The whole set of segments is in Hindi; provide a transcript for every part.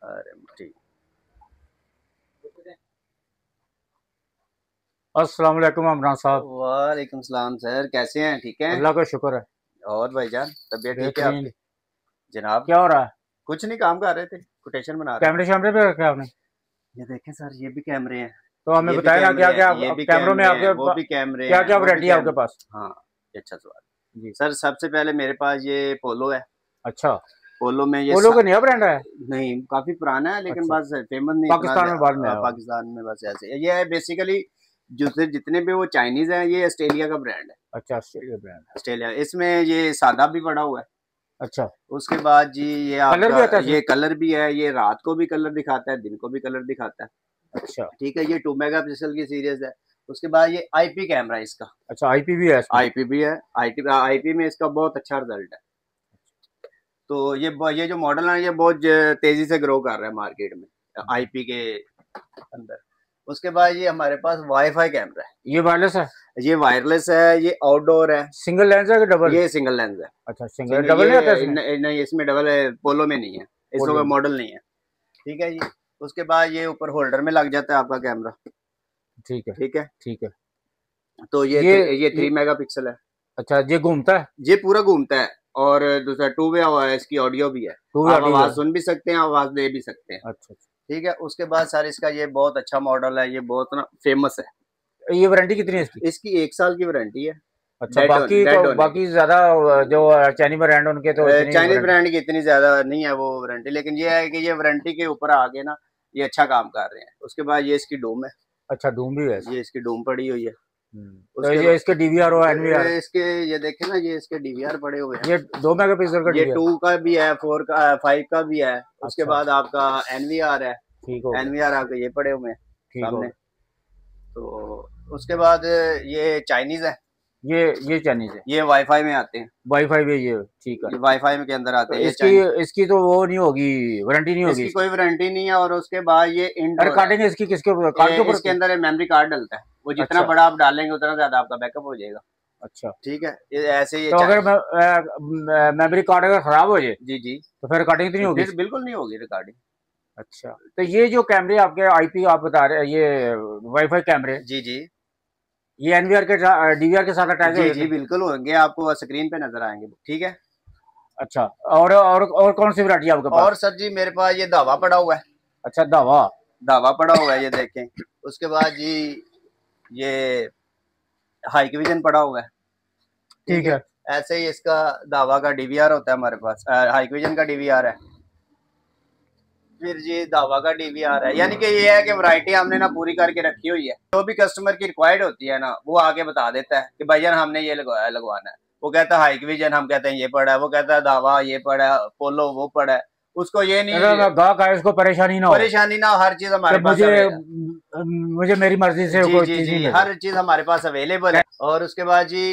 अरे ठीक। अस्सलाम वालेकुम इमरान साहब। वालेकुम सलाम सर, कैसे हैं? ठीक हैं? अल्लाह का शुक्र है। और भाईजान तबीयत ठीक है बेहतरीन। आपकी? जनाब क्या हो रहा है? कुछ नहीं, काम कर रहे थे, कोटेशन बना रहे थे। कैमरे शैमरे पे रखे आपने? ये देखें सर, ये भी कैमरे हैं, तो हमें ये भी बताए ना कैमरे क्या हैं, क्या ये भी कैमरों में कैमरे हैं, आपके वो भी कैमरे क्या हैं, क्या वो भी वैरायटी है आपके कैमरे। पास? हाँ, ये अच्छा सवाल जी। सर। सबसे पहले मेरे पास ये पोलो है। अच्छा। पोलो में पोलो का नया ब्रांड है? नहीं, काफी पुराना है, लेकिन अच्छा। बस फेमस नहीं इतना पाकिस्तान में बाद में आया होगा। पाकिस्तान में बस ऐसे ये है बेसिकली। जितने भी वो चाइनीज हैं, ये ऑस्ट्रेलिया का ब्रांड है। अच्छा, ऑस्ट्रेलिया ब्रांड। ऑस्ट्रेलिया, इसमें ये सादा भी पड़ा हुआ है। अच्छा। उसके बाद जी ये कलर आपका भी आता है ये इसमें? कलर भी है, ये रात को भी कलर दिखाता है, दिन को भी कलर दिखाता है। अच्छा। ठीक है, ये 2 मेगापिक्सल की सीरीज है। उसके बाद ये आईपी कैमरा है इसका। अच्छा, आईपी भी है इसमें? आईपी भी है। आईपी में इसका बहुत अच्छा रिजल्ट है। तो ये जो मॉडल है, ये बहुत तेजी से ग्रो कर रहा है मार्केट में, आईपी के अंदर। उसके बाद ये हमारे पास वाईफाई कैमरा है। ये वायरलेस है? ये वायरलेस है, ये आउटडोर है। सिंगल लेंस है कि डबल? ये सिंगल लेंस है। अच्छा, सिंगल। डबल नहीं आता इसमें? नहीं, इसमें डबल है, पोलो में नहीं है, इसमें मॉडल नहीं है। ठीक है जी। उसके बाद ये ऊपर होल्डर में लग जाता है आपका कैमरा। ठीक है। ठीक है। ठीक है। तो ये 3 मेगापिक्सल है। अच्छा, ये घूमता है? ये पूरा घूमता है। और दूसरा 2 वे हुआ है, इसकी ऑडियो भी है। टू वे आप ऑडियो आवाज है? सुन भी सकते हैं, आवाज दे भी सकते हैं। अच्छा अच्छा। ठीक है। उसके बाद सर इसका ये बहुत अच्छा मॉडल है, ये बहुत ना फेमस है। ये वारंटी कितनी है इसकी? इसकी 1 साल की वारंटी है। अच्छा, बाकी डेड तो होने की। बाकी ज्यादा जो चाइनीज ब्रांड उनके तो इतनी चाइनीज वारंटी? ब्रांड की इतनी ज्यादा नहीं है वो वारंटी, लेकिन ये है कि ये वारंटी के ऊपर आगे ना, ये अच्छा काम कर रहे हैं। उसके बाद ये इसकी डोम है। अच्छा, डूम भी है? ये इसकी डोम पड़ी हुई है। तो उसके ये इसके डीवीआर और एनवीआर? इसके ये देखे ना, ये इसके डीवीआर पड़े हुए हैं। ये 2 मेगापिक्सल का ये डीवीआर? 2 का भी है, 4 का, 5 का भी है। उसके अच्छा। बाद आपका एनवीआर है। ठीक हो गया। एनवीआर आपके ये पड़े हुए हैं ठीक हो सामने। गया। तो उसके बाद ये चाइनीज है। ये चाइनीज है? ये वाईफाई में आते हैं। वाईफाई भी ये? ठीक है। ये वाईफाई में के अंदर आते तो हैं ये इसकी चाइनीज। इसकी तो वो नहीं होगी, वारंटी नहीं होगी इसकी इसकी? कोई वारंटी नहीं है। और उसके बाद ये अरे इंडोर है। काटेंगे इसकी किसके ऊपर, कार्ड के ऊपर? इसके अंदर मेमोरी कार्ड डलता है, वो जितना अच्छा। बड़ा आप डालेंगे उतना ज्यादा आपका बैकअप हो जाएगा। अच्छा। ठीक है। ये ऐसे ये तो अगर चाइनीज। मेमोरी कार्ड अगर खराब हो जाए जी जी। तो फिर काटिंग तो नहीं होगी फिर इसकी? बिल्कुल नहीं होगी रिकॉर्डिंग। अच्छा। तो ये जो कैमरे आपके आईपी आप बता रहे हैं, ये वाईफाई कैमरे, जी जी। ये एनवीआर के डीवीआर के साथ अटैच हो जी जाते जी हैं? बिल्कुल होंगे, आपको स्क्रीन पे नजर आएंगे। ठीक है। अच्छा। और कौन सी वैरायटी है आपके पास? और सर जी मेरे पास ये दावा पड़ा हुआ है। अच्छा, दावा। दावा पड़ा हुआ है, ये देखें। उसके बाद जी ये हाई विजन पड़ा हुआ है। ठीक ठीक है। है। ऐसे ही इसका दावा का डीवीआर होता है हमारे पास, हाई विजन का डीवीआर है। फिर जी दावा का डीवीआर है। यानी कि ये है कि वैरायटी हमने ना पूरी करके रखी हुई है। जो भी कस्टमर की रिक्वायर्ड होती है ना, वो आके बता देता है कि भाईजान हमने ये लगवाना है। वो कहता है हाई विजन, हम कहते हैं ये पड़ा है। वो कहता है दावा ये पड़ा है, पोलो वो पड़ा है। उसको ये नहीं, अगर गाहक आए उसको परेशानी ना हो परेशानी ना हो, हर चीज कि हमारे पास मुझे है। मुझे मेरी मर्जी से जी कोई जी चीज जी, नहीं मिल रही। हर चीज हमारे पास अवेलेबल है। और उसके बाद जी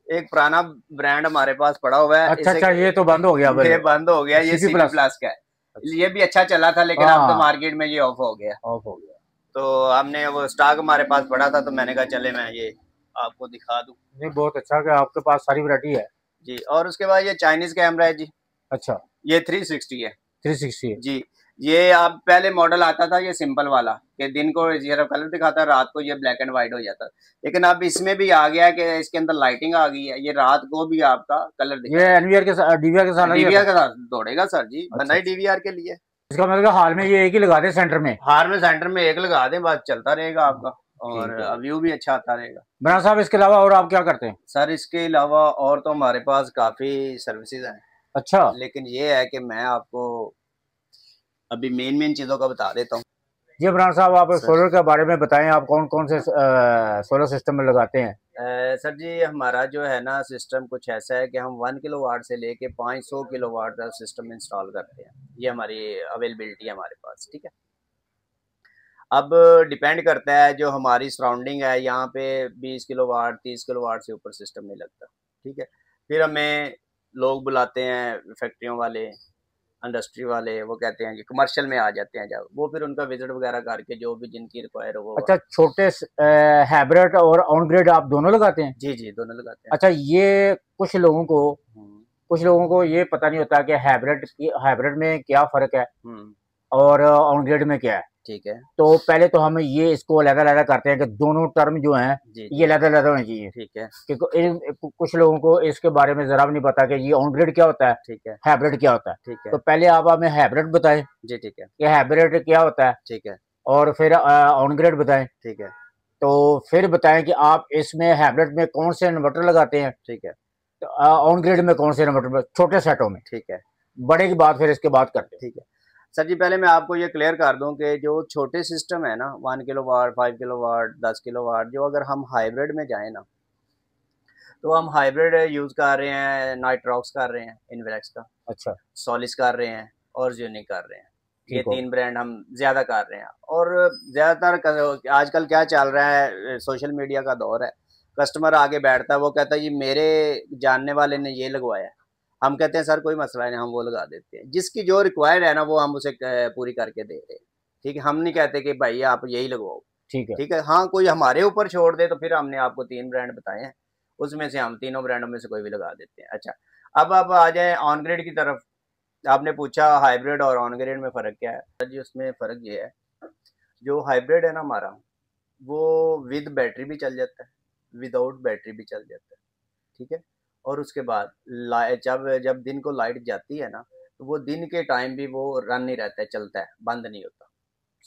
एक पुराना ब्रांड हमारे पास पड़ा हुआ है, अच्छा इसे अच्छा, ये तो बंद हो गया ये बंद हो गया, ये सीपी सीपी प्लस। प्लस का है। अच्छा। ये भी अच्छा चला था, लेकिन अब तो हाँ, मार्केट में ये ऑफ हो गया। ऑफ हो गया। तो हमने वो स्टॉक हमारे पास पड़ा था, तो मैंने कहा चले मैं ये आपको दिखा दूं। नहीं, बहुत अच्छा कि आपके पास सारी वैरायटी है। जी। और उसके बाद ये चाइनीज कैमरा है जी। अच्छा। ये 360 है। 360 है? जी। ये आप पहले मॉडल आता था ये सिंपल वाला, कि दिन को ये कलर दिखाता, रात को ये ब्लैक एंड व्हाइट हो जाता। लेकिन अब इसमें भी आ गया कि इसके अंदर लाइटिंग आ गई है, ये रात को भी आपका कलर ये दिखाएगा। एनवीआर के साथ, डीवीआर के साथ लग डीवीआर जाता के साथ दौड़ेगा सर जी, है? बना अच्छा ही अच्छा। डीवीआर के लिए। इसका मतलब हाल में ये एक ही लगा दे सेंटर में? हार में सेंटर में एक लगा दें, बस चलता रहेगा आपका। और ठीक है। व्यू भी अच्छा आता रहेगा। बना साहब, इसके अलावा और आप क्या करते हैं? सर इसके अलावा और तो हमारे पास काफ़ी सर्विसेज हैं, अच्छा। लेकिन ये है कि मैं आपको अभी मेन चीज़ों का बता देता हूँ जी इमरान साहब, आप सर। सोलर के बारे में बताएं, आप कौन कौन से सोलर सिस्टम में लगाते हैं? सर जी हमारा जो है ना सिस्टम कुछ ऐसा है कि हम 1 किलोवाट से लेके 500 किलोवाट का सिस्टम इंस्टॉल करते हैं। ये हमारी अवेलेबिलिटी है हमारे पास। ठीक है। अब डिपेंड करता है जो हमारी सराउंडिंग है, यहाँ पे 20 किलोवाट 30 किलोवाट से ऊपर सिस्टम नहीं लगता। ठीक है। फिर हमें लोग बुलाते हैं, फैक्ट्रियों वाले, इंडस्ट्री वाले, वो कहते हैं कि कमर्शियल में आ जाते हैं, जब वो फिर उनका विजिट वगैरह करके जो भी जिनकी रिक्वायर हो वो। अच्छा, छोटे हाइब्रिड और ऑन ग्रिड आप दोनों लगाते हैं? जी जी, दोनों लगाते हैं। अच्छा, ये कुछ लोगों को हम्म ये पता नहीं होता कि हाइब्रिड में क्या फर्क है। हम्म और ऑन ग्रिड में क्या है। ठीक है। तो पहले तो हम ये इसको अलग-अलग करते हैं कि दोनों टर्म जो हैं जी, ये जी। अलग-अलग होनी चाहिए। ठीक है। क्योंकि कुछ लोगों को इसके बारे में ज़रा भी नहीं पता कि ये ऑन ग्रिड क्या होता है, ठीक है। हाइब्रिड क्या होता है। ठीक है। तो पहले आप हमें हाइब्रिड बताएँ जी, ठीक है। कि हाइब्रिड क्या होता है ठीक है। और फिर ऑन ग्रिड बताएँ। ठीक है। तो फिर बताएँ कि आप इसमें हाइब्रिड में कौन से इन्वर्टर लगाते हैं, ठीक है। तो ऑन ग्रिड में कौन से इन्वर्टर, छोटे सेटों में। ठीक है। बड़े की बात फिर इसके बाद करते हैं। ठीक है। सर जी, पहले मैं आपको ये क्लियर कर दूं कि जो छोटे सिस्टम है ना, 1 किलोवाट, 5 किलोवाट, 10 किलोवाट, जो अगर हम हाइब्रिड में जाएँ ना, तो हम हाइब्रिड यूज़ कर रहे हैं, नाइट्रॉक्स कर रहे हैं, इन्वेलेक्स का, अच्छा, सोलिस कर रहे हैं और ज़्यूनिक कर रहे हैं। ये ठीक हो 3 ब्रांड हम ज़्यादा कर रहे हैं। और ज़्यादातर आजकल क्या चल रहा है, सोशल मीडिया का दौर है। कस्टमर आगे बैठता है, वो कहता है, ये मेरे जानने वाले ने ये लगवाया है। हम कहते हैं, सर कोई मसला नहीं, हम वो लगा देते हैं। जिसकी जो रिक्वायर्ड है ना, वो हम उसे पूरी करके दे रहे हैं। ठीक है, हम नहीं कहते कि भाई आप यही लगवाओ। ठीक है। ठीक है, हाँ, कोई हमारे ऊपर छोड़ दे तो फिर हमने आपको 3 ब्रांड बताए हैं, उसमें से हम तीनों ब्रांडों में से कोई भी लगा देते हैं। अच्छा, अब आप आ जाएँ ऑन ग्रिड की तरफ। आपने पूछा हाइब्रिड और ऑन ग्रिड में फ़र्क क्या है? जी, उसमें फ़र्क ये है, जो हाइब्रिड है ना हमारा, वो विद बैटरी भी चल जाता है, विदाउट बैटरी भी चल जाता है। ठीक है? और उसके बाद जब जब दिन को लाइट जाती है ना, तो वो दिन के टाइम भी वो रन नहीं रहता है, चलता है, बंद नहीं होता।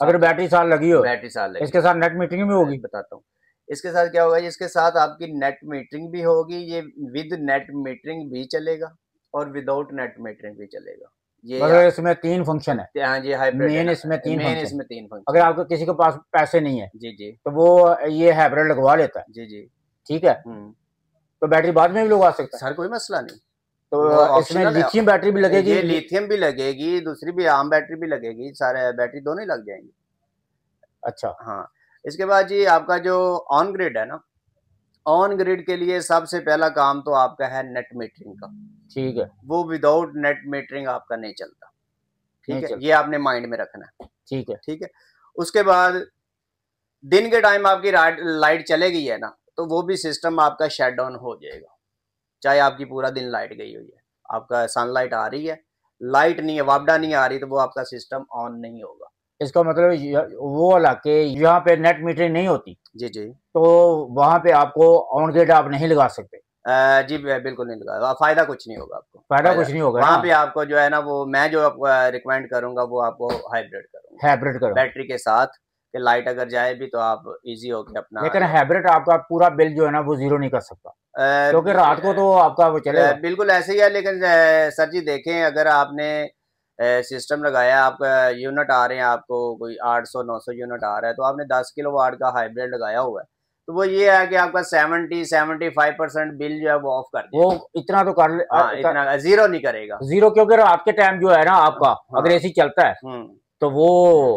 अगर साथ बैटरी साल लगी हो, बैटरी साथ लगी इसके हो। साथ नेट मीटरिंग भी मैं होगी। बताता हूँ। इसके साथ क्या होगा, इसके साथ आपकी नेट मीटरिंग भी होगी, ये विद नेट मीटरिंग भी चलेगा और विदाउट नेट मीटरिंग भी चलेगा। ये मतलब इसमें 3 फंक्शन है। हाँ जी, हाइब्रिड है मेन ना, इसमें 3 मेन फंक्शन। इसमें 3 अगर फंक्शन है। आपको किसी के पास पैसे नहीं है, जी, जी। तो वो ये हाइब्रिड लगवा लेता है। जी, जी। ठीक है? हुँ। तो बैटरी बाद में भी लगवा सकता है। सर कोई मसला नहीं, वो तो इसमें ऑप्शनल है। लिथियम बैटरी भी लगेगी। ये लिथियम भी लगेगी, दूसरी भी आम बैटरी भी लगेगी, सारे बैटरी दोनों ही लग जाएँगी। अच्छा, हाँ, इसके बाद जी आपका जो ऑन ग्रिड है ना, ऑन ग्रिड के लिए सबसे पहला काम तो आपका है नेट मीटरिंग का। ठीक है। वो विदाउट नेट मीटरिंग आपका नहीं चलता। नहीं ठीक है? ये चलता। आपने माइंड में रखना है। ठीक है। ठीक है? उसके बाद दिन के टाइम आपकी लाइट चले गई है ना, तो वो भी सिस्टम आपका शट डाउन हो जाएगा। चाहे आपकी पूरा दिन लाइट गई हुई है, आपका सनलाइट आ रही है, लाइट नहीं है, वापडा नहीं आ रही, तो वो आपका सिस्टम ऑन नहीं होगा। इसका मतलब वो इलाके जहाँ पे नेट मीटरिंग नहीं होती, जी, जी। तो वहाँ पे आपको ऑन ग्रिड आप नहीं लगा सकते। जी, बिल्कुल नहीं लगा, फ़ायदा कुछ नहीं होगा आपको, फ़ायदा फ़ायदा कुछ नहीं होगा वहाँ ना। पे आपको जो है ना, वो मैं जो आपको रिकमेंड करूँगा, वो आपको हाइब्रिड करूँगा, हाइब्रिड करो। बैटरी के साथ, कि लाइट अगर जाए भी तो आप ईज़ी होके अपना लेकिन हाइब्रिड आपका पूरा बिल जो है ना वो ज़ीरो नहीं कर सकता, क्योंकि रात को तो आपका वो चलेगा। बिल्कुल ऐसे ही है, लेकिन सर जी देखें, अगर आपने सिस्टम लगाया, आपका यूनिट आ रहे हैं, आपको कोई 800-900 यूनिट आ रहा है, तो आपने 10 किलोवाट का हाइब्रिड लगाया हुआ है, तो वो ये है कि आपका 70-75% बिल जो है वो ऑफ कर वो देगा। इतना तो हाँ, इतना ज़ीरो नहीं करेगा। ज़ीरो, क्योंकि रात के टाइम जो है ना आपका, अगर हाँ। एसी चलता है हुँ। तो वो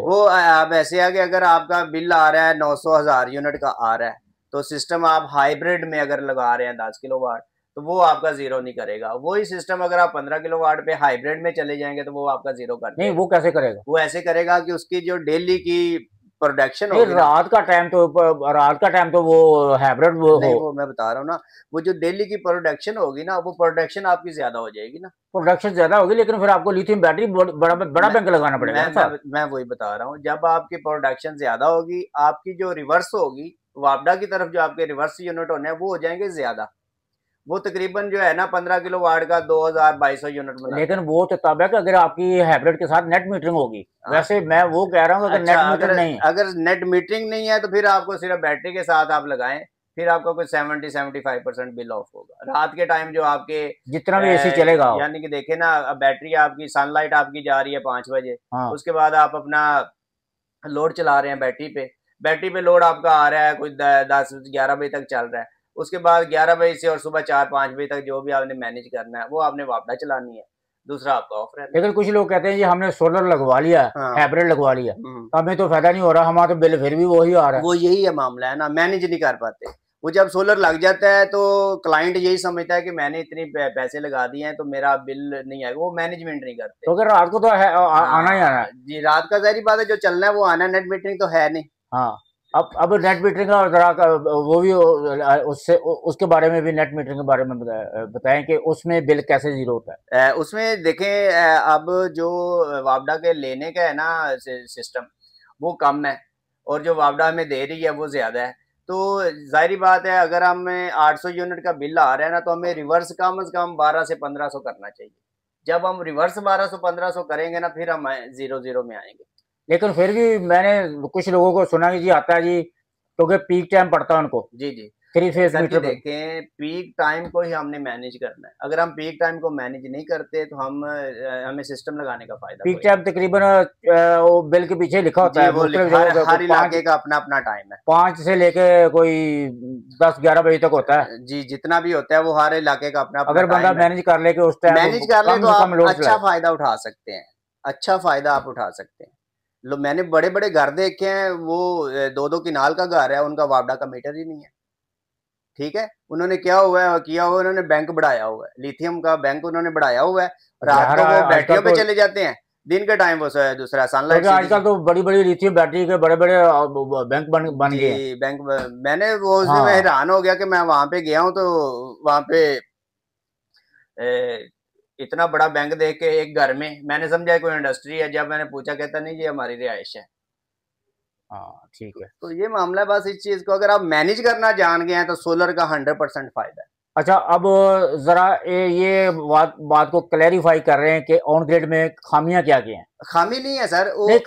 वो अब ऐसे है कि अगर आपका बिल आ रहा है 900,000 यूनिट का आ रहा है, तो सिस्टम आप हाइब्रिड में अगर लगा रहे हैं 10 किलोवाट, तो वो आपका ज़ीरो नहीं करेगा। वही सिस्टम अगर आप 15 किलोवाट पे हाइब्रिड में चले जाएँगे, तो वो आपका ज़ीरो कर नहीं, देगा। वो कैसे करेगा। वो ऐसे करेगा कि उसकी जो डेली की प्रोडक्शन नहीं, होगी ना, रात का टाइम तो वो हाइब्रिड वो नहीं, हो। वो मैं बता रहा हूँ ना, वो जो डेली की प्रोडक्शन होगी ना, वो प्रोडक्शन आपकी ज़्यादा हो जाएगी ना। प्रोडक्शन ज्यादा होगी, लेकिन फिर आपको लिथियम बैटरी बड़ा बड़ा मैं बैंक लगाना पड़ेगा ना साहब। मैं वही बता रहा हूँ, जब आपकी प्रोडक्शन ज़्यादा होगी, आपकी जो रिवर्स होगी, वापडा की तरफ जो आपके रिवर्स यूनिट होने हैं, वो हो जाएँगे ज़्यादा। वो तकरीबन जो है ना 15 किलो वाट का 2200 यूनिट बनाते लेकिन हैं। वो तो तब है कि अगर आपकी हाइब्रिड के साथ नेट मीटरिंग होगी। हाँ। वैसे मैं वो कह रहा हूँ, अगर अच्छा, नेट अगर मीटर नहीं है। अगर नेट मीटरिंग नहीं है, तो फिर आपको सिर्फ बैटरी के साथ आप लगाएं, फिर आपका कुछ 70-75% बिल ऑफ होगा। रात के टाइम जो आपके जितना भी एसी चलेगा। यानी कि देखे ना, अब बैटरी आपकी सनलाइट आपकी जा रही है 5 बजे, हाँ। उसके बाद आप अपना लोड चला रहे हैं बैटरी पे लोड आपका आ रहा है, कुछ 10-11 बजे तक चल रहा है। उसके बाद 11 बजे से और सुबह 4-5 बजे तक जो भी आपने मैनेज करना है, वो आपने वापडा चलानी है, दूसरा आपका ऑफ रहना है। लेकिन कुछ लोग कहते हैं जी हमने सोलर लगवा लिया, हाँ। हाइब्रिड लगवा लिया, हम्म। तो हमें तो फायदा नहीं हो रहा, हमारा तो बिल फिर भी वही आ रहा है। वो यही है मामला, है ना, मैनेज नहीं कर पाते। वो जब सोलर लग जाता है, तो क्लाइंट यही समझता है कि मैंने इतनी पैसे लगा दिए हैं, तो मेरा बिल नहीं आएगा, वो मैनेजमेंट नहीं करते। तो अगर रात को तो आना ही आना हाँ है। जी, रात का ज़ाहिर बात है, जो चलना है वो आना है, नेट मीटरिंग तो है नहीं। हाँ। अब नेट मीटरिंग का जरा वो भी उससे उसके बारे में भी, नेट मीटरिंग के बारे में बताएं कि उसमें बिल कैसे जीरो होता है। उसमें देखें, अब जो वापडा के लेने का है ना सिस्टम, वो कम है, और जो वापडा हमें दे रही है वो ज्यादा है। तो जाहिर बात है, अगर हमें 800 यूनिट का बिल आ रहा है ना, तो हमें रिवर्स कम से कम 12 से 1500 करना चाहिए। जब हम रिवर्स 1200-1500 करेंगे ना, फिर हम 0-0 में आएंगे। लेकिन फिर भी मैंने कुछ लोगों को सुना कि जी आता है जी, क्योंकि पीक टाइम पड़ता है उनको जी जी। 3 फेज सर जी मीटर पे। देखें, पीक टाइम को ही हमने मैनेज करना है। अगर हम पीक टाइम को मैनेज नहीं करते तो हमें सिस्टम लगाने का फायदा पीक कोई टाइम तकरीबन वो बिल के पीछे लिखा नहीं। होता जी, है वो मुख्तलिफ हर जगहों पे, हर इलाके का अपना अपना टाइम है। 5 से लेके कोई 10-11 बजे तक होता है। जी, जितना भी होता है वो हर इलाके का अपना अपना अगर बंदा टाइम है। मैनेज कर ले कि उस टाइम मैनेज कर ले कम तो से कम आप लोड अच्छा चलाए। फायदा उठा सकते हैं। अच्छा फायदा आप उठा सकते हैं। लो, मैंने बड़े बड़े घर देखे हैं, वो 2-2 किनाल का घर है, उनका वापडा का मीटर ही नहीं है। ठीक है, उन्होंने क्या हुआ है, किया हुआ उन्होंने बैंक बढ़ाया हुआ है, लिथियम का बैंक उन्होंने बढ़ाया हुआ है। रात जहर को वो आजकल बैटरियों पे तो, चले जाते हैं, दिन के टाइम वो दूसरा क्योंकि सनलाइट सीधी आजकल सी। तो बड़ी बड़ी लिथियम बैटरी के बड़े बड़े बैंक बन गए हैं। जी, बैंक। मैंने वो उस दिन मैं हाँ, हैरान हो गया कि मैं वहां पे गया हूँ, तो वहां पे ए, इतना बड़ा बैंक देख के एक घर में मैंने समझा कोई इंडस्ट्री है। जब मैंने पूछा, कहता नहीं, ये हमारी रिहाइश है। हाँ, ठीक है। तो ये मामला है। बस इस चीज को अगर आप मैनेज करना जान गए हैं तो सोलर का 100% फायदा है। अच्छा, अब जरा ये बात को क्लैरिफाई कर रहे हैं कि ऑन ग्रिड में खामियां क्या क्या हैं। खामी नहीं है सर वो। नहीं,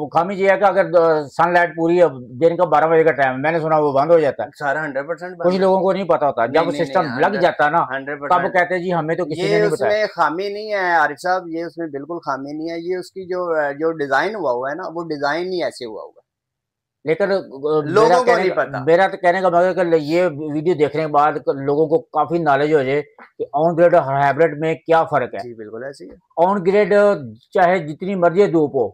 खामी ये है कि अगर सनलाइट पूरी है, दिन का 12 बजे का टाइम, मैंने सुना वो बंद हो जाता है। सारा 100% कुछ बंद है। लोगों को नहीं पता होता, नहीं जब नहीं नहीं, सिस्टम लग 100, जाता है ना, तब 100%। कहते हैं जी हमें तो किसी ने ये नहीं बताया। उसमें खामी नहीं है आरिफ साहब, ये उसमें बिल्कुल खामी नहीं है। ये उसकी जो जो डिजाइन हुआ हुआ है ना, वो डिजाइन ही ऐसे हुआ हुआ लेकिन है, लोगों को नहीं पता। मेरा तो कहने का मतलब है कि ये वीडियो देखने के बाद लोगों को काफी नॉलेज हो जाए कि ऑन ग्रिड और हाइब्रिड में क्या फर्क है। जी बिल्कुल ऐसी है। ऑन ग्रिड चाहे जितनी मर्जी धूप हो,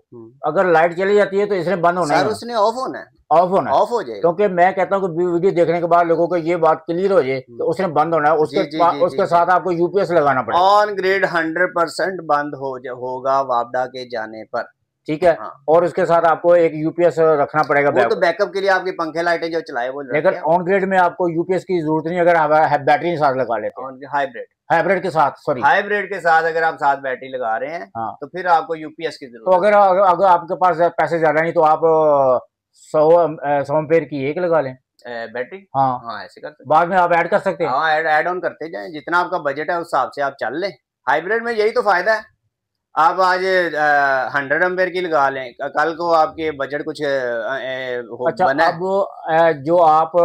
अगर लाइट चली जाती है तो इसने बंद होना ही सर होना, उसने ऑफ होना है। ऑफ होना है। ऑफ हो जाएगा। क्योंकि मैं कहता हूँ कि वीडियो देखने के बाद लोगों को ये बात क्लियर हो जाए कि उसने बंद होना है, जी जी जी जी उसके जी। साथ आपको यूपीएस लगाना पड़ेगा। ऑन ग्रिड 100% बंद होगा वापडा के जाने पर। ठीक है। हाँ, और उसके साथ आपको एक यूपीएस रखना पड़ेगा वो तो बैक। बैकअप के लिए आपकी पंखे लाइटें जो चलाए वो रखे लेकिन हैं। ऑन ग्रिड में आपको यूपीएस की जरूरत नहीं, अगर आप बैटरी साथ लगा लेते हैं। On hybrid. हाइब्रिड के साथ, सॉरी। हाइब्रिड के साथ अगर आप साथ बैटरी लगा रहे हैं, हाँ, तो फिर आपको यूपीएस की तो जरूरत अगर नहीं। अगर आपके पास पैसे ज्यादा नहीं तो आप 100 एम्पेयर की एक लगा लें। बैटरी। हाँ, हाँ, ऐसे कर सकते बाद हैं। में आप ऐड कर सकते हैं। हाँ, ऐड ऑन करते जाएं, जितना आपका बजट है उस हिसाब से आप चल लें। हाइब्रिड में यही तो फायदा है। आप आज 100 एम्पेयर की लगा लें, कल को आपके बजट कुछ अच्छा, बना है। अब जो आप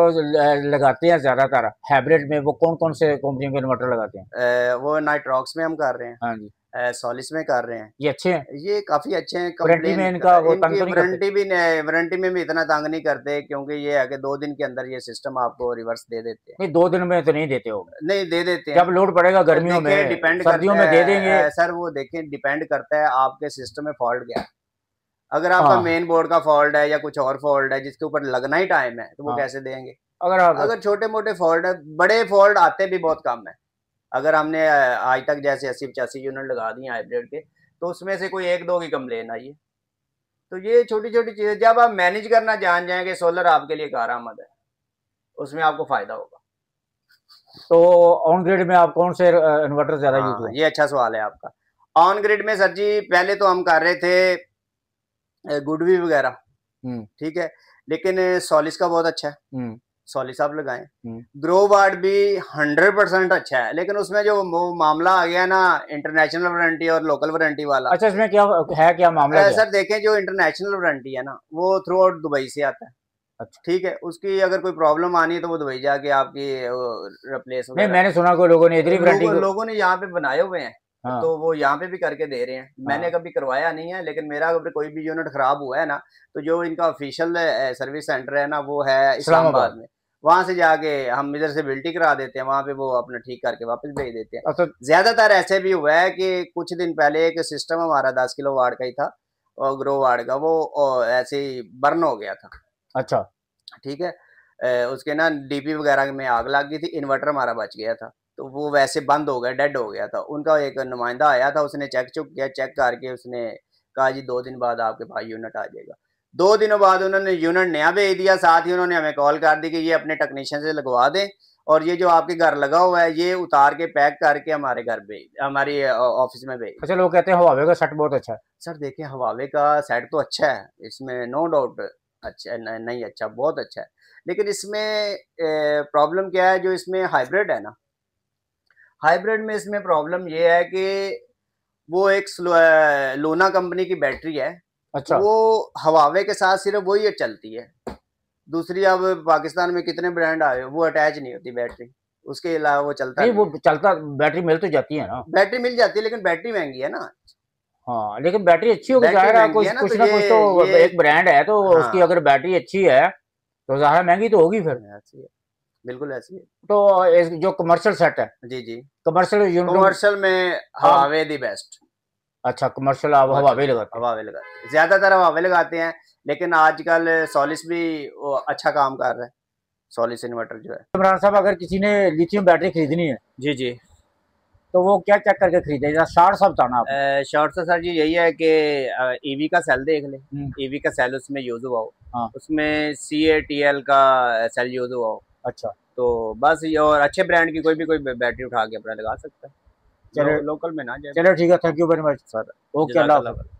लगाते हैं ज्यादातर हाइब्रिड में, वो कौन कौन से कंपनी के इन्वर्टर लगाते हैं? वो नाइट्रॉक्स में हम कर रहे हैं, हाँ जी, सॉलिस में कर रहे हैं। ये अच्छे हैं। ये काफी अच्छे हैं। वारंटी कंप्लेन में इनका वो तंग इनकी तो नहीं करते? वारंटी में भी इतना तंग नहीं करते, क्योंकि ये है कि 2 दिन के अंदर ये सिस्टम आपको रिवर्स दे देते हैं। नहीं, 2 दिन में तो नहीं देते होंगे। नहीं, दे देते हैं। जब लोड पड़ेगा गर्मियों देखें, में, डिपेंड सर्दियों करता में दे देंगे। है सर, वो देखें डिपेंड करता है आपके सिस्टम में फॉल्ट क्या है। अगर आपका हाँ, मेन बोर्ड का फॉल्ट है या कुछ और फॉल्ट है जिसके ऊपर लगना ही टाइम है, तो वो हाँ, कैसे देंगे। अगर आप, अगर छोटे मोटे फॉल्ट है, बड़े फॉल्ट आते भी बहुत कम है। अगर हमने आज तक जैसे 80-85 यूनिट लगा दी हाइब्रिड के, तो उसमें से कोई 1-2 की कंप्लेन आई है। तो ये छोटी छोटी चीजें जब आप मैनेज करना जान जाएंगे, सोलर आपके लिए कारआमद है, उसमें आपको फायदा होगा। तो ऑन ग्रिड में आप कौन से इन्वर्टर ज्यादा यूज हाँ, हुए? ये अच्छा सवाल है आपका। ऑन ग्रिड में सर जी, पहले तो हम कर रहे थे गुडवी वगैरह। हम्म, ठीक है, लेकिन सॉलिस का बहुत अच्छा है। हम्म, सॉलिस आप लगाएं। हम्म। ग्रो वार्ड भी 100% अच्छा है, लेकिन उसमें जो वो मामला आ गया ना, इंटरनेशनल वारंटी और लोकल वारंटी वाला। अच्छा, इसमें क्या है, क्या मामला क्या है? सर देखें, जो इंटरनेशनल वारंटी है ना, वो थ्रू आउट दुबई से आता है। अच्छा, ठीक है, उसकी अगर कोई प्रॉब्लम आनी है तो वो दुबई जाके आपकी रिप्लेस नहीं, वगैरह। मैंने सुना कोई लोगों ने इधर ही वारंटी को। लोगों ने यहाँ पे बनाए हुए हैं, हाँ, तो वो यहाँ पे भी करके दे रहे हैं। मैंने हाँ, कभी करवाया नहीं है, लेकिन मेरा अगर कोई भी यूनिट खराब हुआ है ना, तो जो इनका ऑफिशियल सर्विस सेंटर है ना, वो है इस्लामाबाद इस्लामाबाद। में। वहां से जाके हम इधर से बिल्टी करा देते हैं, वहां पे वो अपना ठीक करके वापस भेज देते हैं। अच्छा, ज्यादातर ऐसे भी हुआ है कि कुछ दिन पहले एक सिस्टम हमारा 10 किलो वाट का ही था, और ग्रो वाट का, वो ऐसे ही बर्न हो गया था। अच्छा, ठीक है, उसके ना डीपी वगैरह में आग लग गई थी, इन्वर्टर हमारा बच गया था। तो वो वैसे बंद हो गया, डेड हो गया था। उनका एक नुमाइंदा आया था, उसने चेक चुक किया, चेक करके उसने कहा जी 2 दिन बाद आपके पास यूनिट आ जाएगा। 2 दिनों बाद उन्होंने यूनिट नया भेज दिया, साथ ही उन्होंने हमें कॉल कर दी कि ये अपने टेक्नीशियन से लगवा दें और ये जो आपके घर लगा हुआ है ये उतार के पैक करके हमारे घर भेज, हमारी ऑफिस में भेज। अच्छा, लोग कहते हैं हवावे का सेट बहुत अच्छा है। सर देखिए हवावे का सेट तो अच्छा है, इसमें नो डाउट अच्छा नहीं अच्छा, बहुत अच्छा है, लेकिन इसमें प्रॉब्लम क्या है, जो इसमें हाइब्रिड है ना, हाइब्रिड में इसमें प्रॉब्लम ये है कि वो एक लूना कंपनी की बैटरी है। अच्छा, वो हवावे के साथ सिर्फ वही चलती है, दूसरी अब पाकिस्तान में कितने ब्रांड आए वो अटैच नहीं होती बैटरी, उसके अलावा वो चलता नहीं नहीं वो है। चलता, बैटरी मिल तो जाती है ना। बैटरी मिल जाती है लेकिन बैटरी महंगी है ना। हाँ, लेकिन बैटरी अच्छी होगी, बैटरी जाहिर है महंगी कुछ है ना, कुछ तो ना कुछ तो ये एक ब्रांड है तो उसकी हाँ अगर बैटरी अच्छी है तो ज़ाहिर महंगी तो होगी फिर। ऐसी है, बिल्कुल ऐसी है। तो जो कमर्शियल सेट है, जी जी। कमर्शियल यूनिटों। कमर्शियल में आप, हवावे दी बेस्ट। अच्छा कमर्शियल आप हवावे लगाते हैं। हवावे लगाते हैं, ज्यादातर हवावे लगाते हैं, लेकिन आजकल सॉलिस भी वो अच्छा काम कर रहा है, सॉलिस इन्वर्टर जो है। इमरान साहब, अगर किसी ने लिथियम बैटरी खरीदनी है जी जी। तो वो क्या चेक करके खरीदे, जरा शॉर्ट सा बताना आप। शॉर्ट से सर जी यही है कि ईवी का सेल देख ले, हम्म, ईवी का सेल उसमें यूज हुआ हो, हाँ, उसमें CATL का सेल यूज हुआ हो, अच्छा, तो बस ये, और अच्छे ब्रांड की कोई भी बैटरी उठा के अपना लगा सकता है, चलो, लोकल में ना जाए। चलो ठीक है, thank you very much. Sir okay, Allah जज़ाकल्लाह। हाफ़िज़।